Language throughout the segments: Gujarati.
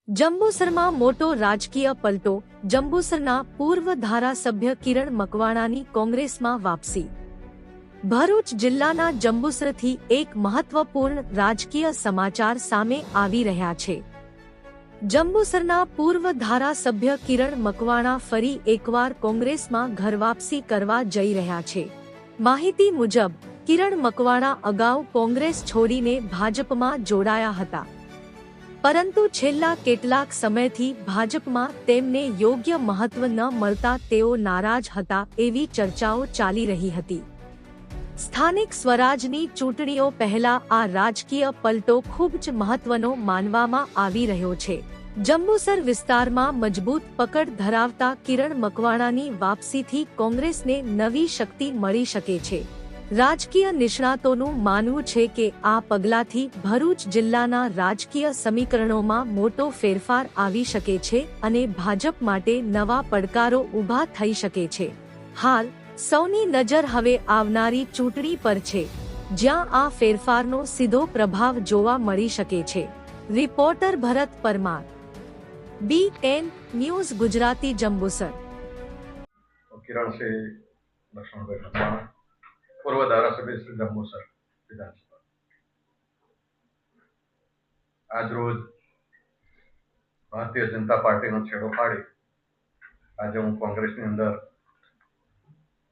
જંબુસરમાં મોટો રાજકીય પલટો. જંબુસરના પૂર્વ ધારાસભ્ય કિરણ મકવાણાની કોંગ્રેસમાં વાપસી. ભરૂચ જિલ્લાના જંબુસરથી એક મહત્વપૂર્ણ રાજકીય સમાચાર સામે આવી રહ્યા છે. જંબુસરના પૂર્વ ધારાસભ્ય કિરણ મકવાણા ફરી એકવાર કોંગ્રેસમાં ઘરવાપસી કરવા જઈ રહ્યા છે. માહિતી મુજબ કિરણ મકવાણા અગાઉ કોંગ્રેસ છોડીને ભાજપમાં જોડાયા હતા, પરંતુ છેલ્લા કેટલાક સમયથી ભાજપમાં તેમને યોગ્ય મહત્વ ન મળતા તેઓ નારાજ હતા એવી ચર્ચાઓ ચાલી રહી હતી. સ્થાનિક સ્વરાજની ચૂંટણીઓ પહેલા આ રાજકીય પલટો ખૂબ જ મહત્વનો માનવામાં આવી રહ્યો છે. જંબુસર વિસ્તારમાં મજબૂત પકડ ધરાવતા કિરણ મકવાણાની વાપસીથી કોંગ્રેસને નવી શક્તિ મળી શકે છે. રાજકીય નિષ્ણાતોનું માનવું છે કે આ પગલાથી ભરૂચ જિલ્લાના રાજકીય સમીકરણોમાં મોટો ફેરફાર આવી શકે છે અને ભાજપ માટે નવા પડકારો ઊભા થઈ શકે છે. હાલ સૌની નજર હવે આવનારી ચૂંટણી પર છે, જ્યાં આ ફેરફારનો સીધો પ્રભાવ જોવા મળી શકે છે. રિપોર્ટર ભરત પરમાર, BN ન્યૂઝ ગુજરાતી, જંબુસર. પૂર્વ ધારાસભ્ય શ્રી જંબુસર વિધાનસભા. આજરોજ ભારતીય જનતા પાર્ટીનો છેડો ફાડી આજે હું કોંગ્રેસની અંદર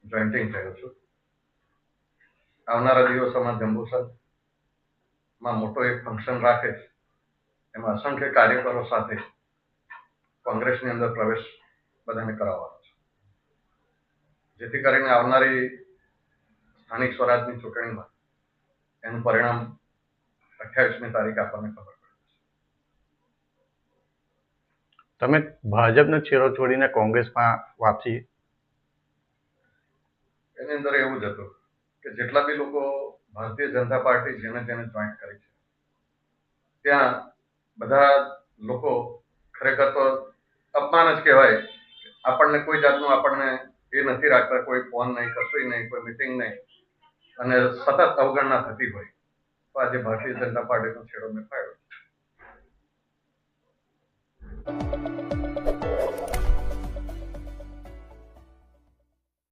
જોઈન્ટિંગ થયો છું. આવનારા દિવસોમાં જંબુસરમાં મોટો એક ફંક્શન રાખે છે, એમાં અસંખ્ય કાર્યકરો સાથે કોંગ્રેસની અંદર પ્રવેશ બધાને કરાવવાનો છે, જેથી કરીને આવનારી સ્થાનિક સ્વરાજની ચૂંટણીમાં એનું પરિણામ 28મી તારીખે આપણને ખબર પડે. તમે ભાજપનો છેડો છોડીને કોંગ્રેસમાં વાપસી? એની અંદર એવું જ હતું કે જેટલા બી લોકો ભારતીય જનતા પાર્ટી જેને જોઈન્ટ કરી છે, ત્યાં બધા લોકો ખરેખર તો અપમાન જ કહેવાય. આપણને કોઈ જાતનું આપણને એ નથી રાખતા, કોઈ ફોન નહીં, કશું નહીં, કોઈ મિટિંગ નહીં, અને સતત અવગણના થતી હોય તો આજે ભારતીય જનતા પાર્ટીનો છેડો મેં પાડ્યો.